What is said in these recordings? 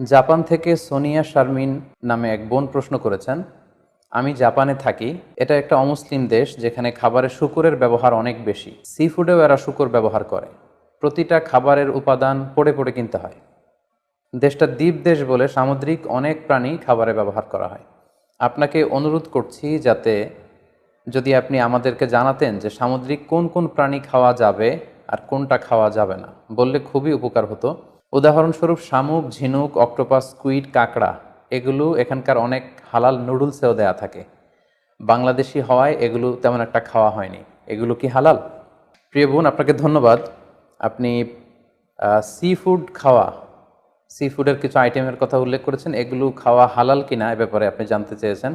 Japan থেকে সোনিয়া শারমিন নামে এক বোন প্রশ্ন করেছেন, আমি জাপানে থাকি। এটা একটা অমুসলিম দেশ যেখানে খাবারে শূকরের ব্যবহার অনেক বেশি। সি ফুডেও এরা শূকর ব্যবহার করে। প্রতিটা খাবারের উপাদান পড়ে পড়ে কিনতে হয়। দেশটা দ্বীপ দেশ বলে সামুদ্রিক অনেক প্রাণী খাবারে ব্যবহার করা হয়। আপনাকে অনুরোধ করছি যাতে যদি আপনি আমাদেরকে জানাতেন যে সামুদ্রিক কোন কোন প্রাণী খাওয়া যাবে আর কোনটা খাওয়া যাবে না, বললে খুবই উপকার হতো। উদাহরণস্বরূপ শামুক, ঝিনুক, অক্টোপাস, স্কুইড, কাঁকড়া এগুলো এখানকার অনেক হালাল নুডলসেও দেয়া থাকে। বাংলাদেশি হওয়ায় এগুলো তেমন একটা খাওয়া হয়নি। এগুলো কি হালাল? প্রিয় বোন, আপনাকে ধন্যবাদ। আপনি সি ফুড খাওয়া, সি ফুডের কিছু আইটেমের কথা উল্লেখ করেছেন। এগুলো খাওয়া হালাল কিনা এ ব্যাপারে আপনি জানতে চেয়েছেন।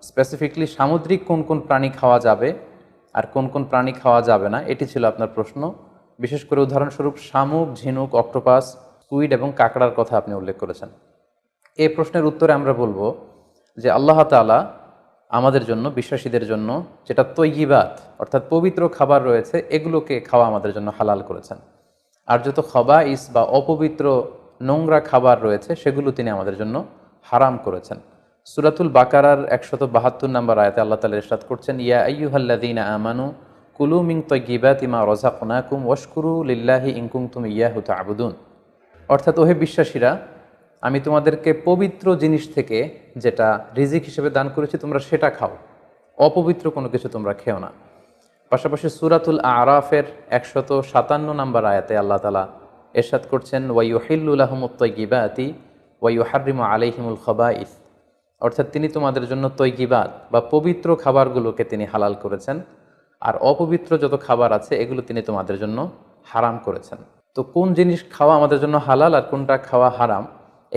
স্পেসিফিকলি সামুদ্রিক কোন কোন প্রাণী খাওয়া যাবে আর কোন কোন প্রাণী খাওয়া যাবে না, এটি ছিল আপনার প্রশ্ন। বিশেষ করে উদাহরণস্বরূপ শামুক, ঝিনুক, অক্টোপাস, স্কুইড এবং কাঁকড়ার কথা আপনি উল্লেখ করেছেন। এই প্রশ্নের উত্তরে আমরা বলবো যে আল্লাহ তাআলা আমাদের জন্য, বিশ্বাসীদের জন্য যেটা তৈয়িবাত অর্থাৎ পবিত্র খাবার রয়েছে, এগুলোকে খাওয়া আমাদের জন্য হালাল করেছেন। আর যত খবাইস বা অপবিত্র নোংরা খাবার রয়েছে সেগুলো তিনি আমাদের জন্য হারাম করেছেন। সূরাতুল বাকারার 172 নম্বর আয়াতে আল্লাহ তাআলা ইরশাদ করছেন, ইয়া আইয়ুহাল্লাযীনা আমানু কুলু মিন তাইয়্যিবাতি মা রাযাকনাকুম ওয়াশকুরু লিল্লাহি ইন কুনতুম ইয়াহু তা'বুদুন। অর্থাৎ ওহে বিশ্বাসীরা, আমি তোমাদেরকে পবিত্র জিনিস থেকে যেটা রিজিক হিসেবে দান করেছি তোমরা সেটা খাও, অপবিত্র কোনো কিছু তোমরা খেও না। পাশাপাশি সূরাতুল আরাফের 157 নম্বর আয়াতে আল্লাহ তাআলা ইরশাদ করছেন, ওয়া ইউহিল্লু লাহুমুত তাইয়্যিবাতি ওয়া ইউহাররিমু আলাইহিমুল খাবাইস। অর্থাৎ তিনি তোমাদের জন্য তৈয়িবাত বা পবিত্র খাবারগুলোকে তিনি হালাল করেছেন, আর অপবিত্র যত খাবার আছে এগুলো তিনি তোমাদের জন্য হারাম করেছেন। তো কোন জিনিস খাওয়া আমাদের জন্য হালাল আর কোনটা খাওয়া হারাম,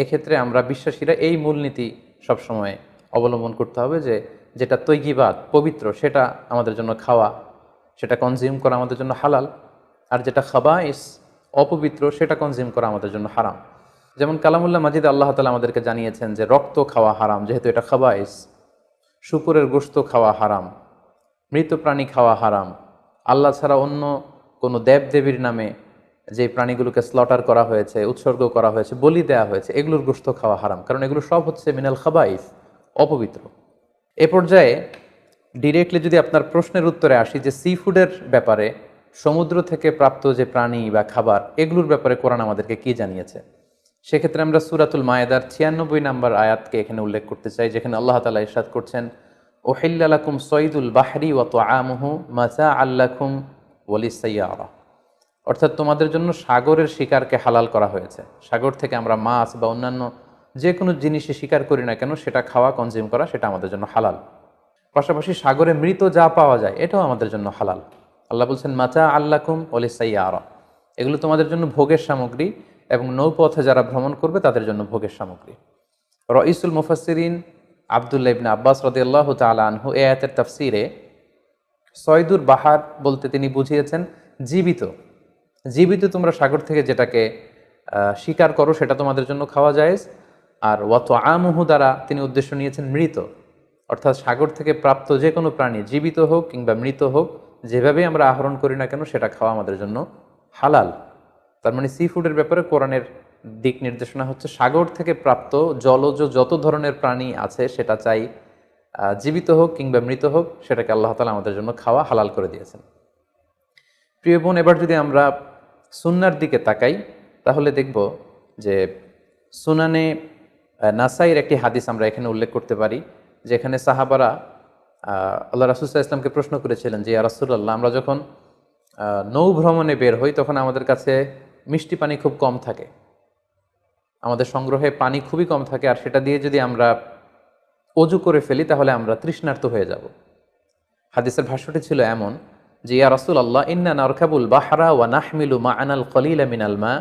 এক্ষেত্রে আমরা বিশ্বাসীরা এই মূলনীতি সবসময় অবলম্বন করতে হবে যে যেটা তৈয়িবাত পবিত্র সেটা আমাদের জন্য খাওয়া, সেটা কনজিউম করা আমাদের জন্য হালাল, আর যেটা খাবাইস অপবিত্র সেটা কনজিউম করা আমাদের জন্য হারাম। যেমন কালামুল্লাহ মাজিদ আল্লাহ তাআলা আমাদেরকে জানিয়েছেন যে রক্ত খাওয়া হারাম, যেহেতু এটা খাবাইস। শূকরের গোশত খাওয়া হারাম, মৃত প্রাণী খাওয়া হারাম। আল্লাহ ছাড়া অন্য কোনো দেবদেবীর নামে যে প্রাণীগুলোকে স্লটার করা হয়েছে, উৎসর্গ করা হয়েছে, বলি দেওয়া হয়েছে, এগুলোর গোশত খাওয়া হারাম, কারণ এগুলো সব হচ্ছে মিনাল খাবাইস, অপবিত্র। এ পর্যায়ে ডিরেক্টলি যদি আপনার প্রশ্নের উত্তরে আসি যে সি ফুডের ব্যাপারে, সমুদ্র থেকে প্রাপ্ত যে প্রাণী বা খাবার এগুলোর ব্যাপারে কোরআন আমাদেরকে কি জানিয়েছে, সেক্ষেত্রে আমরা সূরাতুল মায়েদার 96 নম্বর আয়াতকে এখানে উল্লেখ করতে চাই, যেখানে আল্লাহ তাআলা ইরশাদ করছেন, উহিল্লা লাকুম সয়দুল বাহরি ওয়া তুআমুহু মাতাআল লাকুম ওয়া লিস-সাইয়ারা। অর্থাৎ তোমাদের জন্য সাগরের শিকারকে হালাল করা হয়েছে। সাগর থেকে আমরা মাছ বা অন্যান্য যে কোনো জিনিসে শিকার করি না কেন, সেটা খাওয়া, কনজিউম করা, সেটা আমাদের জন্য হালাল। পাশাপাশি সাগরে মৃত যা পাওয়া যায় এটাও আমাদের জন্য হালাল। আল্লাহ বলছেন মাতাআল লাকুম ওয়া লিস-সাইয়ারা, এগুলো তোমাদের জন্য ভোগের সামগ্রী এবং নৌপথে যারা ভ্রমণ করবে তাদের জন্য ভোগের সামগ্রী। রাইসুল মুফাসসিরিন আব্দুল্লাহ ইবনে আব্বাস রাদিয়াল্লাহু তাআলা আনহু এই আয়াতের তাফসীরে সয়দুর বাহার বলতে তিনি বুঝিয়েছেন জীবিত। জীবিত তোমরা সাগর থেকে যেটাকে শিকার করো সেটা তোমাদের জন্য খাওয়া জায়েজ। আর ওয়া তুআমুহু দ্বারা তিনি উদ্দেশ্য নিয়েছেন মৃত, অর্থাৎ সাগর থেকে প্রাপ্ত যে কোনো প্রাণী, জীবিত হোক কিংবা মৃত হোক, যেভাবেই আমরা আহরণ করি না কেন সেটা খাওয়া আমাদের জন্য হালাল। তার মানে সি ফুডের ব্যাপারে কোরআনের দিক নির্দেশনা হচ্ছে সাগর থেকে প্রাপ্ত জলজ যত ধরনের প্রাণী আছে সেটা চাই জীবিত হোক কিংবা মৃত হোক, সেটাকে আল্লাহ তাআলা আমাদের জন্য খাওয়া হালাল করে দিয়েছেন। প্রিয় বোন, এবার যদি আমরা সুন্নার দিকে তাকাই তাহলে দেখব যে সুনানে নাসাইর একটি হাদিস আমরা এখানে উল্লেখ করতে পারি, যেখানে সাহাবারা আল্লাহ রাসূল সাল্লাল্লাহু আলাইহি ওয়াসাল্লামকে প্রশ্ন করেছিলেন যে ইয়া রাসূলুল্লাহ, আমরা যখন নৌ ভ্রমণে বের হই তখন আমাদের কাছে মিষ্টি পানি খুব কম থাকে, আমাদের সংগ্রহে পানি খুবই কম থাকে, আর সেটা দিয়ে যদি আমরা অজু করে ফেলি তাহলে আমরা তৃষ্ণার্ত হয়ে যাব। হাদিসের ভাষ্যটি ছিল এমন যে ইয়া রাসূলুল্লাহ, ইন্না নারকাবুল বাহরা ওয়া নাহমিলু মা'ানাল কলিলা মিনাল মা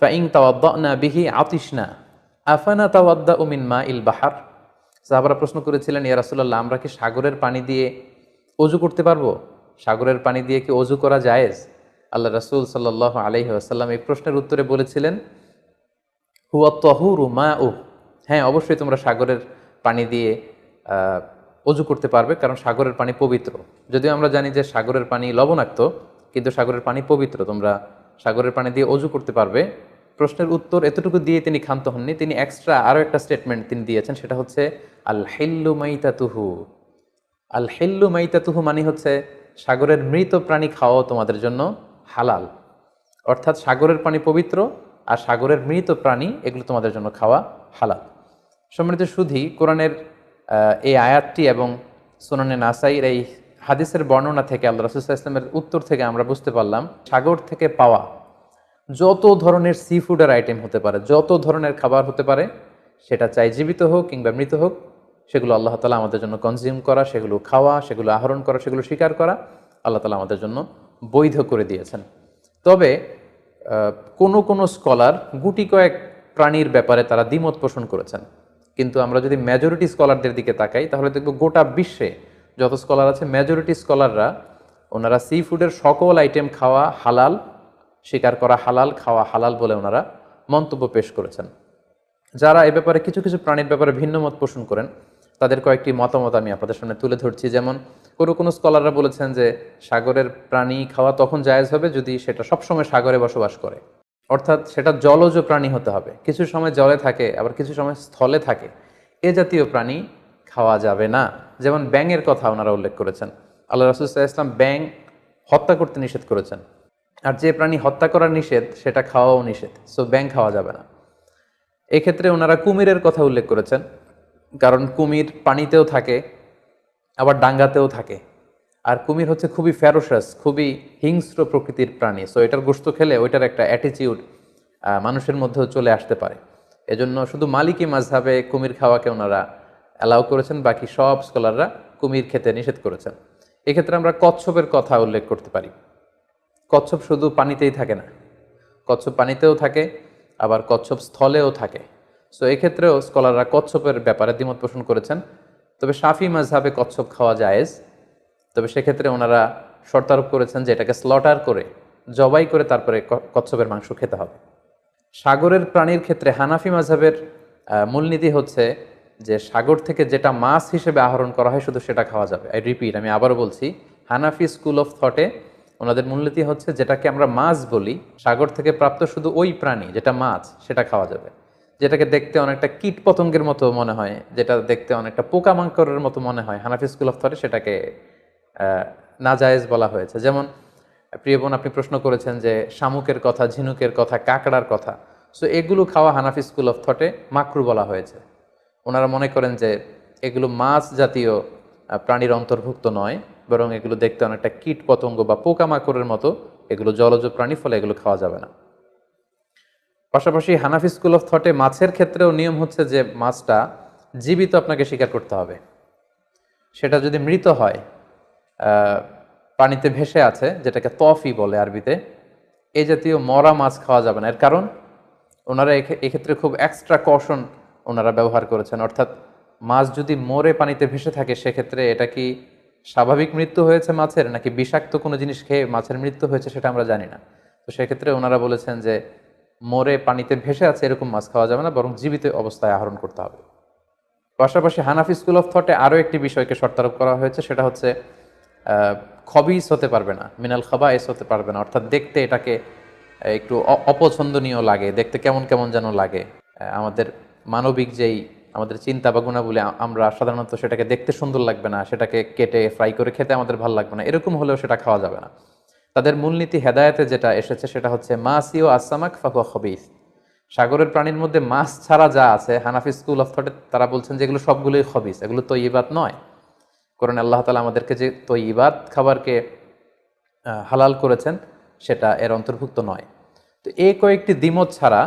ফাইন তাওয়াদ্দানা বিহি আতিশনা আফানা তাওয়াদ্দাউ মিন মাইল বাহার। সাহাবারা প্রশ্ন করেছিলেন, ইয়া রাসূলুল্লাহ, আমরা কি সাগরের পানি দিয়ে অজু করতে পারবো? সাগরের পানি দিয়ে কি অজু করা জায়েজ? আল্লাহ রাসূল সাল্লাল্লাহু আলাইহি ওয়াসাল্লাম এই প্রশ্নের উত্তরে বলেছিলেন, হুয়া তাহুরু মাউ, হ্যাঁ অবশ্যই তোমরা সাগরের পানি দিয়ে অজু করতে পারবে, কারণ সাগরের পানি পবিত্র। যদিও আমরা জানি যে সাগরের পানি লবণাক্ত, কিন্তু সাগরের পানি পবিত্র, তোমরা সাগরের পানি দিয়ে অজু করতে পারবে। প্রশ্নের উত্তর এতটুকু দিয়ে তিনি ক্ষান্ত হননি, তিনি এক্সট্রা আরও একটা স্টেটমেন্ট তিনি দিয়েছেন, সেটা হচ্ছে আল হিল্লু মাইতাতুহু। আল হিল্লু মাইতাতুহু মানে হচ্ছে সাগরের মৃত প্রাণী খাওয়াও তোমাদের জন্য হালাল। অর্থাৎ সাগরের পানি পবিত্র, আর সাগরের মৃত প্রাণী এগুলো তোমাদের জন্য খাওয়া হালাল। সম্মানিত সুধী, কোরআনের এই আয়াতটি এবং সুনানে নাসাইর এই হাদিসের বর্ণনা থেকে, আল্লাহ রাসূল সাল্লাল্লাহু আলাইহি ওয়াসাল্লামের উত্তর থেকে আমরা বুঝতে পারলাম সাগর থেকে পাওয়া যত ধরনের সি ফুডের আইটেম হতে পারে, যত ধরনের খাবার হতে পারে, সেটা চাই জীবিত হোক কিংবা মৃত হোক, সেগুলো আল্লাহ তাআলা আমাদের জন্য কনজিউম করা, সেগুলো খাওয়া, সেগুলো আহরণ করা, সেগুলো শিকার করা আল্লাহ তাআলা আমাদের জন্য বৈধ করে দিয়েছেন। তবে কোনো কোনো স্কলার গুটি কয়েক প্রাণীর ব্যাপারে তারা দ্বিমত পোষণ করেছেন, কিন্তু আমরা যদি মেজরিটি স্কলারদের দিকে তাকাই তাহলে দেখব গোটা বিশ্বে যত স্কলার আছে মেজরিটি স্কলাররা ওনারা সি ফুডের সকল আইটেম খাওয়া হালাল, শিকার করা হালাল, খাওয়া হালাল বলে ওনারা মন্তব্য পেশ করেছেন। যারা এ ব্যাপারে কিছু কিছু প্রাণীর ব্যাপারে ভিন্ন মত পোষণ করেন তাদের কয়েকটি মতামত আমি আপনাদের সামনে তুলে ধরছি। যেমন কোনো স্কলাররা বলেছেন যে সাগরের প্রাণী খাওয়া তখন জায়েজ হবে যদি সেটা সবসময় সাগরে বসবাস করে, অর্থাৎ সেটা জলজ প্রাণী হতে হবে, কিছু সময় জলে থাকে আবার কিছু সময় স্থলে থাকে, এ জাতীয় প্রাণী খাওয়া যাবে না। যেমন ব্যাঙের কথা ওনারা উল্লেখ করেছেন, আল্লাহ রাসূল সাল্লাল্লাহু আলাইহি ওয়াসাল্লাম ব্যাঙ হত্যা করতে নিষেধ করেছেন, আর যে প্রাণী হত্যা করা নিষেধ সেটা খাওয়াও নিষেধ, সো ব্যাঙ খাওয়া যাবে না। এক্ষেত্রে ওনারা কুমিরের কথা উল্লেখ করেছেন, কারণ কুমির পানিতেও থাকে আবার ডাঙ্গাতেও থাকে, আর কুমির হচ্ছে খুবই ফেরোসাস, খুবই হিংস্র প্রকৃতির প্রাণী, সো এটার গোশত খেলে ওইটার একটা অ্যাটিটিউড মানুষের মধ্যেও চলে আসতে পারে। এজন্য শুধু মালিকি মাযহাবে কুমির খাওয়াকে ওনারা অ্যালাউ করেছেন, বাকি সব স্কলাররা কুমির খেতে নিষেধ করেছেন। এক্ষেত্রে আমরা কচ্ছপের কথা উল্লেখ করতে পারি। কচ্ছপ শুধু পানিতেই থাকে না, কচ্ছপ পানিতেও থাকে আবার কচ্ছপ স্থলেও থাকে, সো এক্ষেত্রেও স্কলাররা কচ্ছপের ব্যাপারে দ্বিমত পোষণ করেছেন। তবে শাফি মাযহাবে কচ্ছপ খাওয়া জায়েজ, তবে সেক্ষেত্রে ওনারা শর্তারোপ করেছেন যে এটাকে স্লটার করে, জবাই করে তারপরে কচ্ছপের মাংস খেতে হবে। সাগরের প্রাণীর ক্ষেত্রে হানাফি মাযহাবের মূলনীতি হচ্ছে যে সাগর থেকে যেটা মাছ হিসেবে আহরণ করা হয় শুধু সেটা খাওয়া যাবে। আই রিপিট, আমি আবারও বলছি, হানাফি স্কুল অফ থটে ওনাদের মূলনীতি হচ্ছে যেটাকে আমরা মাছ বলি, সাগর থেকে প্রাপ্ত শুধু ওই প্রাণী যেটা মাছ সেটা খাওয়া যাবে। যেটাকে দেখতে অনেকটা কীট পতঙ্গের মতো মনে হয়, যেটা দেখতে অনেকটা পোকামাকড়ের মতো মনে হয়, হানাফি স্কুল অফ থটে সেটাকে নাজায়েজ বলা হয়েছে। যেমন প্রিয় বোন, আপনি প্রশ্ন করেছেন যে শামুকের কথা, ঝিনুকের কথা, কাঁকড়ার কথা, সো এগুলো খাওয়া হানাফি স্কুল অফ থটে মাকরু বলা হয়েছে। ওনারা মনে করেন যে এগুলো মাছ জাতীয় প্রাণীর অন্তর্ভুক্ত নয়, বরং এগুলো দেখতে অনেকটা কীট পতঙ্গ বা পোকামাকড়ের মতো, এগুলো জলজ প্রাণী, ফলে এগুলো খাওয়া যাবে না। পাশাপাশি হানাফি স্কুল অফ থটে মাছের ক্ষেত্রেও নিয়ম হচ্ছে যে মাছটা জীবিত আপনাকে শিকার করতে হবে। সেটা যদি মৃত হয়, পানিতে ভেসে আছে, যেটাকে তফি বলে আরবিতে, এই জাতীয় মরা মাছ খাওয়া যাবে না। এর কারণ ওনারা এক্ষেত্রে খুব এক্সট্রা কশন ওনারা ব্যবহার করেছেন, অর্থাৎ মাছ যদি মরে পানিতে ভেসে থাকে সেক্ষেত্রে এটা কি স্বাভাবিক মৃত্যু হয়েছে মাছের, নাকি বিষাক্ত কোনো জিনিস খেয়ে মাছের মৃত্যু হয়েছে সেটা আমরা জানি না। তো সেক্ষেত্রে ওনারা বলেছেন যে মরে পানিতে ভেসে আছে এরকম মাছ খাওয়া যাবে না, বরং জীবিত অবস্থায় আহরণ করতে হবে। পাশাপাশি হানাফি স্কুল অফ থটে আরও একটি বিষয়কে শর্তারোপ করা হয়েছে, সেটা হচ্ছে খবিস হতে পারবে না, মিনাল খাবাইস হতে পারবে না, অর্থাৎ দেখতে এটাকে একটু অপছন্দনীয় লাগে, দেখতে কেমন কেমন যেন লাগে। আমাদের মানবিক যেই আমাদের চিন্তা বা গুণাবলী, আমরা সাধারণত সেটাকে দেখতে সুন্দর লাগবে না, সেটাকে কেটে ফ্রাই করে খেতে আমাদের ভালো লাগবে না, এরকম হলেও সেটা খাওয়া যাবে না। তাদের মূলনীতি হেদায়েতে যেটা এসেছে সেটা হচ্ছে মাসি ও আসামাক ফাকুয়া খবিস। সাগরের প্রাণীর মধ্যে মাছ ছাড়া যা আছে, হানাফি স্কুল অফ থটে তারা বলছেন যে এগুলো সবগুলোই খবিস, এগুলো তৈয়বাত নয়। কোরআনে আল্লাহ তাআলা আমাদেরকে যে তৈয়বাত খাবারকে হালাল করেছেন সেটা এর অন্তর্ভুক্ত নয়। তো এই কয়েকটি দ্বিমত ছাড়া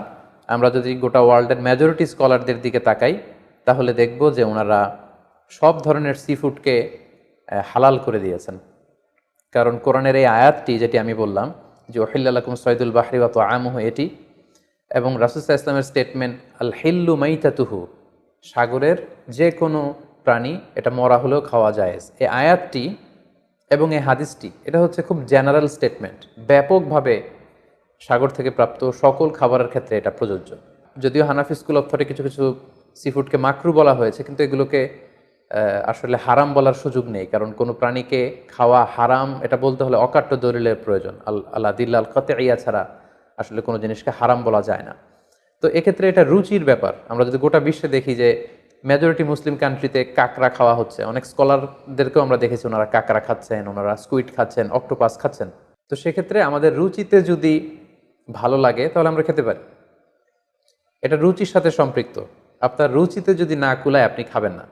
আমরা যদি গোটা ওয়ার্ল্ডের মেজরিটি স্কলারদের দিকে তাকাই তাহলে দেখব যে ওনারা সব ধরনের সি ফুডকে হালাল করে দিয়েছেন। কারণ কোরআনের এই আয়াতটি যেটি আমি বললাম যে ওহিল্লা লাকুম সয়দুল বাহরি ওয়া তুআমুহু, এটি এবং রাসূল সাল্লাল্লাহু আলাইহি ওয়াসাল্লামের স্টেটমেন্ট আল হিল্লু মাইতাতুহু, সাগরের যে কোনো প্রাণী এটা মরা হলেও খাওয়া জায়েজ, এই আয়াতটি এবং এই হাদিসটি এটা হচ্ছে খুব জেনারেল স্টেটমেন্ট, ব্যাপকভাবে সাগর থেকে প্রাপ্ত সকল খাবারের ক্ষেত্রে এটা প্রযোজ্য। যদিও হানাফি স্কুল অফ থটে কিছু কিছু সি ফুডকে মাকরু বলা হয়েছে, কিন্তু এগুলোকে আসলে হারাম বলার সুযোগ নেই, কারণ কোনো প্রাণীকে খাওয়া হারাম এটা বলতে হলে অকাট্য দলিলের প্রয়োজন। আল্লাহ দিল্লাল কাতিইয়া ছাড়া আসলে কোনো জিনিসকে হারাম বলা যায় না। তো এক্ষেত্রে এটা রুচির ব্যাপার। আমরা যদি গোটা বিশ্বে দেখি যে মেজরিটি মুসলিম কান্ট্রিতে কাঁকড়া খাওয়া হচ্ছে, অনেক স্কলারদেরকেও আমরা দেখেছি ওনারা কাঁকড়া খাচ্ছেন, ওনারা স্কুইড খাচ্ছেন, অক্টোপাস খাচ্ছেন। তো সেক্ষেত্রে আমাদের রুচিতে যদি ভালো লাগে তাহলে আমরা খেতে পারি। এটা রুচির সাথে সম্পৃক্ত। আপনার রুচিতে যদি না কুলায় আপনি খাবেন না।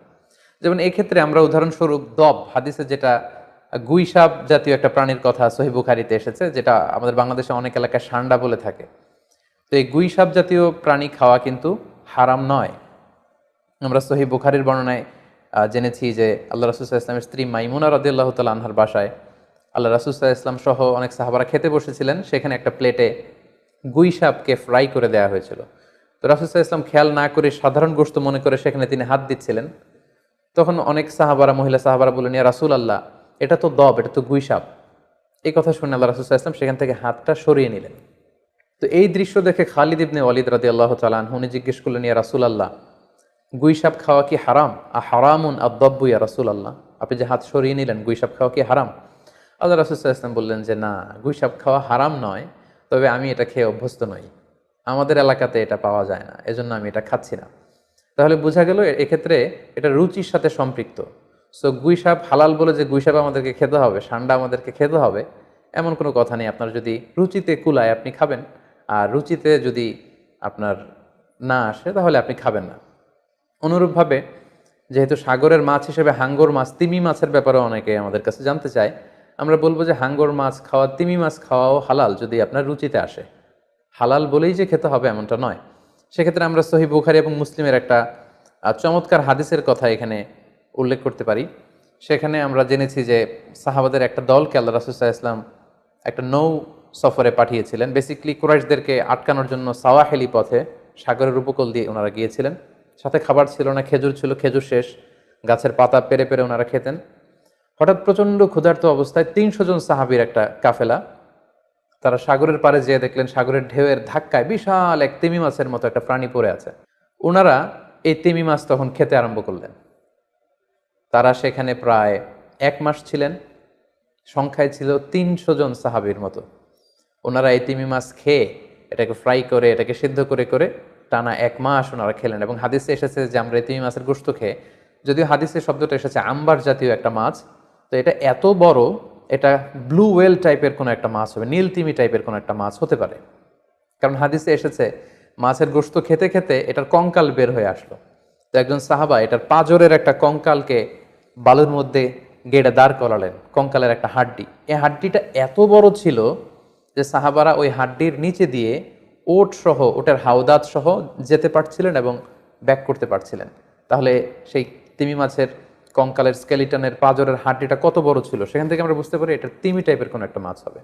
যেমন এই ক্ষেত্রে আমরা উদাহরণস্বরূপ দব, হাদিসে যেটা গুইসাপ জাতীয় একটা প্রাণীর কথা সহিহ বুখারীতে এসেছে, যেটা আমাদের বাংলাদেশে অনেক এলাকায় সান্ডা বলে থাকে। তো এই গুইসাপ জাতীয় প্রাণী খাওয়া কিন্তু হারাম নয়। আমরা সহিহ বুখারীর বর্ণনায় জেনেছি যে আল্লাহ রাসূল সাল্লাল্লাহু আলাইহি ওয়াসাল্লামের স্ত্রী মাইমুনা রাদিয়াল্লাহু তাআলা আনহার বাসায় আল্লাহ রাসূল সাল্লাল্লাহু আলাইহি ওয়াসাল্লাম সহ অনেক সাহাবারা খেতে বসেছিলেন। সেখানে একটা প্লেটে গুইসাপকে ফ্রাই করে দেওয়া হয়েছিল। তো রাসূল সাল্লাল্লাহু আলাইহি ওয়াসাল্লাম খেয়াল না করে সাধারণ গোশত মনে করে সেখানে তিনি হাত দিচ্ছিলেন। তখন অনেক সাহাবারা, মহিলা সাহাবারা বললেন, ইয়া রাসূলুল্লাহ, এটা তো দব, এটা তো গুইসাপ। এই কথা শুনে আল্লাহ রাসূল সাল্লাল্লাহু আলাইহি ওয়াসাল্লাম সেখান থেকে হাতটা সরিয়ে নিলেন। তো এই দৃশ্য দেখে খালিদ ইবনে ওয়ালিদ রাদিয়াল্লাহু তাআলা আনহু উনি জিজ্ঞেস করলেন, ইয়া রাসূলুল্লাহ, গুইসাপ খাওয়া কি হারাম? হারামুন আদ-দাব্বু ইয়া রাসূলুল্লাহ, আপনি যে হাত সরিয়ে নিলেন, গুইসাপ খাওয়া কি হারাম? আল্লাহ রাসূল সাল্লাল্লাহু আলাইহি ওয়াসাল্লাম বললেন যে না, গুইসাপ খাওয়া হারাম নয়, তবে আমি এটা খেয়ে অভ্যস্ত নই, আমাদের এলাকাতে এটা পাওয়া যায় না, এজন্য আমি এটা খাচ্ছি না। তাহলে বোঝা গেল এক্ষেত্রে এটা রুচির সাথে সম্পৃক্ত। সো গুইসাপ হালাল বলে যে গুইসাপ আমাদেরকে খেতে হবে, সান্ডা আমাদেরকে খেতে হবে, এমন কোনো কথা নেই। আপনার যদি রুচিতে কুলায় আপনি খাবেন, আর রুচিতে যদি আপনার না আসে তাহলে আপনি খাবেন না। অনুরূপভাবে যেহেতু সাগরের মাছ হিসেবে হাঙ্গর মাছ, তিমি মাছের ব্যাপারে অনেকে আমাদের কাছে জানতে চায়, আমরা বলবো যে হাঙ্গর মাছ খাওয়া, তিমি মাছ খাওয়াও হালাল যদি আপনার রুচিতে আসে। হালাল বলেই যে খেতে হবে এমনটা নয়। সেক্ষেত্রে আমরা সহিহ বুখারী এবং মুসলিমের একটা চমৎকার হাদিসের কথা এখানে উল্লেখ করতে পারি। সেখানে আমরা জেনেছি যে সাহাবাদের একটা দলকে আল্লাহ রাসূল সাল্লাল্লাহু আলাইহি ওয়াসাল্লাম একটা নৌ সফরে পাঠিয়েছিলেন। বেসিক্যালি কুরাইশদেরকে আটকানোর জন্য সাওয়াহেলি পথে সাগরের উপকূল দিয়ে ওনারা গিয়েছিলেন। সাথে খাবার ছিল না, খেজুর ছিল, খেজুর শেষ, গাছের পাতা পেরে পেরে ওনারা খেতেন। হঠাৎ প্রচণ্ড ক্ষুধার্ত অবস্থায় ৩০০ জন সাহাবীর একটা কাফেলা, তারা সাগরের পাড়ে যেয়ে দেখলেন সাগরের ঢেউয়ের ধাক্কায় বিশাল এক তিমি মাছের মতো একটা প্রাণী পড়ে আছে। ওনারা এই তিমি মাছ তখন খেতে আরম্ভ করলেন। তারা সেখানে প্রায় ১ মাস ছিলেন, সংখ্যায় ছিল ৩০০ জন সাহাবীর মতো। ওনারা এই তিমি মাছ খেয়ে এটাকে ফ্রাই করে, এটাকে সিদ্ধ করে করে টানা ১ মাস ওনারা খেলেন। এবং হাদিসে এসেছে যে আমরা এই তিমি মাছের গোশত খেয়ে, যদিও হাদিসে শব্দটা এসেছে আম্বার জাতীয় একটা মাছ, তো এটা এত বড়, এটা ব্লু ওয়েল টাইপের কোনো একটা মাছ হবে, নীল তিমি টাইপের কোনো একটা মাছ হতে পারে। কারণ হাদিসে এসেছে মাছের গোশত খেতে খেতে এটার কঙ্কাল বের হয়ে আসলো। তো একজন সাহাবা এটার পাঁজরের একটা কঙ্কালকে বালুর মধ্যে গেড়ে দাঁড় করালেন, কঙ্কালের একটা হাড্ডি। এই হাড্ডিটা এত বড় ছিল যে সাহাবারা ওই হাড্ডির নিচে দিয়ে ওট সহ, ওটার হাওদাত সহ যেতে পারছিলেন এবং ব্যাক করতে পারছিলেন। তাহলে সেই তিমি মাছের কঙ্কালের স্কেলিটনের পাঁজরের হাড্ডিটা কত বড় ছিল, সেখান থেকে আমরা বুঝতে পারি এটা তিমি টাইপের কোনো একটা মাছ হবে।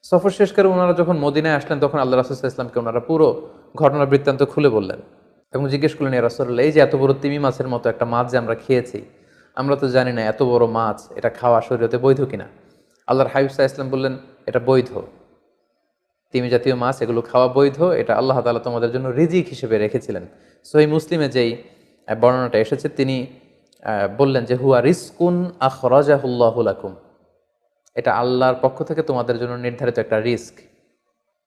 সফর শেষ করে ওনারা যখন মদিনায় আসলেন তখন আল্লাহ রাসূল সাল্লাল্লাহু আলাইহি ওয়াসাল্লামকে ওনারা পুরো ঘটনার বৃত্তান্ত খুলে বললেন এবং জিজ্ঞেস করলেন, ইয়া রাসূলুল্লাহ, এই যে এত বড় তিমি মাছের মতো একটা মাছ যে আমরা খেয়েছি, আমরা তো জানি না এত বড় মাছ এটা খাওয়া শরীয়তে বৈধ কিনা। আল্লাহর হাবিব সাল্লাল্লাহু আলাইহি ওয়াসাল্লাম বললেন, এটা বৈধ, তিমি জাতীয় মাছ এগুলো খাওয়া বৈধ, এটা আল্লাহ তাআলা তোমাদের জন্য রিজিক হিসেবে রেখেছিলেন। সহিহ মুসলিমে যেই বর্ণনাটা এসেছে, তিনি বললেন যে হুয়া রিজকুন আখরাজাহুল্লাহু লাকুম, এটা আল্লাহর পক্ষ থেকে তোমাদের জন্য নির্ধারিত একটা রিস্ক।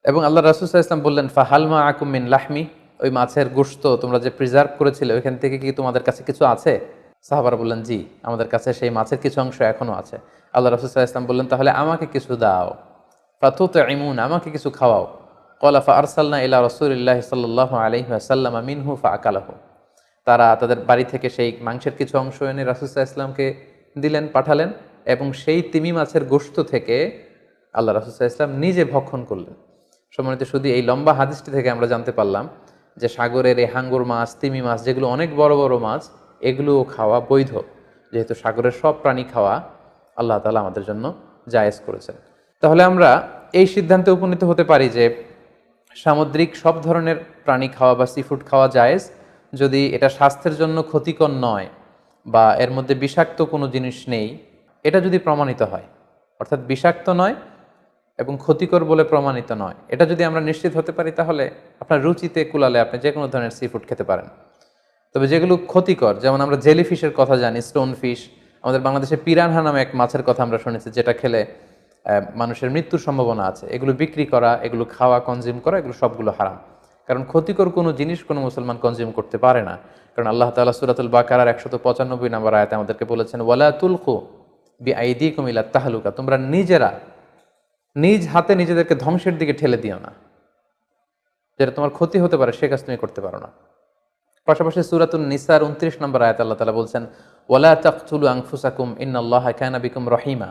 এবং আল্লাহ রাসূল সাল্লাল্লাহু আলাইহি ওয়াসাল্লাম বললেন, ফাহাল মাআকুম মিন লাহমি, ওই মাছের গোশত তোমরা যে প্রিজার্ভ করেছিলে ওইখান থেকে কি তোমাদের কাছে কিছু আছে? সাহাবারা বললেন, জি, আমাদের কাছে সেই মাছের কিছু অংশ এখনো আছে। আল্লাহ রাসূল সাল্লাল্লাহু আলাইহি ওয়াসাল্লাম বললেন, তাহলে আমাকে কিছু দাও, ফাতুতঈমুন, আমাকে কিছু খাওয়াও। ক্বালা ফাআরসালনা ইলা রাসূলিল্লাহি সাল্লাল্লাহু আলাইহি ওয়াসাল্লাম মিনহু ফাআকালাহু, তারা তাদের বাড়ি থেকে সেই মাংসের কিছু অংশ এনে রাসূল সাল্লাল্লাহু আলাইহি ওয়াসাল্লামকে দিলেন, পাঠালেন, এবং সেই তিমি মাছের গোশত থেকে আল্লাহ রাসূল সাল্লাল্লাহু আলাইহি ওয়াসাল্লাম নিজে ভক্ষণ করলেন। সম্মানিত, শুধু এই লম্বা হাদিসটি থেকে আমরা জানতে পারলাম যে সাগরের এই হাঙ্গর মাছ, তিমি মাছ, যেগুলো অনেক বড় বড় মাছ, এগুলোও খাওয়া বৈধ, যেহেতু সাগরের সব প্রাণী খাওয়া আল্লাহ তাআলা আমাদের জন্য জায়েজ করেছেন। তাহলে আমরা এই সিদ্ধান্তে উপনীত হতে পারি যে সামুদ্রিক সব ধরনের প্রাণী খাওয়া বা সি ফুড খাওয়া জায়েজ, যদি এটা স্বাস্থ্যের জন্য ক্ষতিকর নয় বা এর মধ্যে বিষাক্ত কোনো জিনিস নেই, এটা যদি প্রমাণিত হয়, অর্থাৎ বিষাক্ত নয় এবং ক্ষতিকর বলে প্রমাণিত নয়, এটা যদি আমরা নিশ্চিত হতে পারি, তাহলে আপনার রুচিতে কুলালে আপনি যে কোনো ধরনের সি ফুড খেতে পারেন। তবে যেগুলো ক্ষতিকর, যেমন আমরা জেলিফিশের কথা জানি, স্টোন ফিশ, আমাদের বাংলাদেশে পিরানহা নামে এক মাছের কথা আমরা শুনেছি, যেটা খেলে মানুষের মৃত্যুর সম্ভাবনা আছে, এগুলো বিক্রি করা, এগুলো খাওয়া, কনজিউম করা, এগুলো সবগুলো হারাম। কারণ ক্ষতিকর কোনো জিনিস কোনো মুসলমান কনজিউম করতে পারে না। কারণ আল্লাহ তাআলা সূরাতুল বাকারার 195 নম্বর আয়াতে আমাদেরকে বলেছেন, ওয়ালা তুলকু বিআইদিকুম ইলা তাহলুকা, তোমরা নিজেরা নিজ হাতে নিজেদেরকে ধ্বংসের দিকে ঠেলে দিও না, যেটা তোমার ক্ষতি হতে পারে সে কাজ তুমি করতে পারো না। পাশাপাশি সূরাতুন নিসার 29 নম্বর আয়াতে আল্লাহ তাআলা বলছেন, ওয়ালা তাকতুলু আনফুসাকুম ইন্নাল্লাহা কানা বিকুম রহিমা,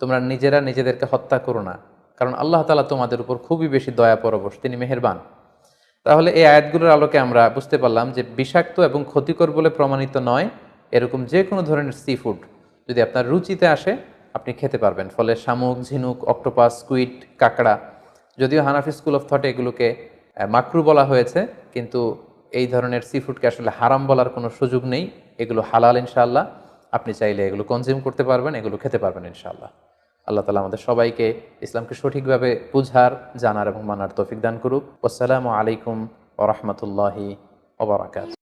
তোমরা নিজেরা নিজেদেরকে হত্যা করো না, কারণ আল্লাহ তাআলা তোমাদের উপর খুবই বেশি দয়া পরবশ, তিনি মেহেরবান। তাহলে এই আয়াতগুলোর আলোকে আমরা বুঝতে পারলাম যে বিষাক্ত এবং ক্ষতিকর বলে প্রমাণিত নয় এরকম যে কোনো ধরনের সি ফুড যদি আপনার রুচিতে আসে আপনি খেতে পারবেন। ফলে শামুক, ঝিনুক, অক্টোপাস, স্কুইড, কাঁকড়া, যদিও হানাফি স্কুল অফ থটে এগুলোকে মাকরু বলা হয়েছে, কিন্তু এই ধরনের সি ফুডকে আসলে হারাম বলার কোনো সুযোগ নেই। এগুলো হালাল ইনশাআল্লাহ, আপনি চাইলে এগুলো কনজিউম করতে পারবেন, এগুলো খেতে পারবেন ইনশাআল্লাহ। আল্লাহ তাআলা আমাদের সবাইকে ইসলামকে সঠিকভাবে বুঝার, জানার এবং মানার তৌফিক দান করুক। আসসালামু আলাইকুম ওয়া রাহমাতুল্লাহি ওয়া বারাকাতুহু।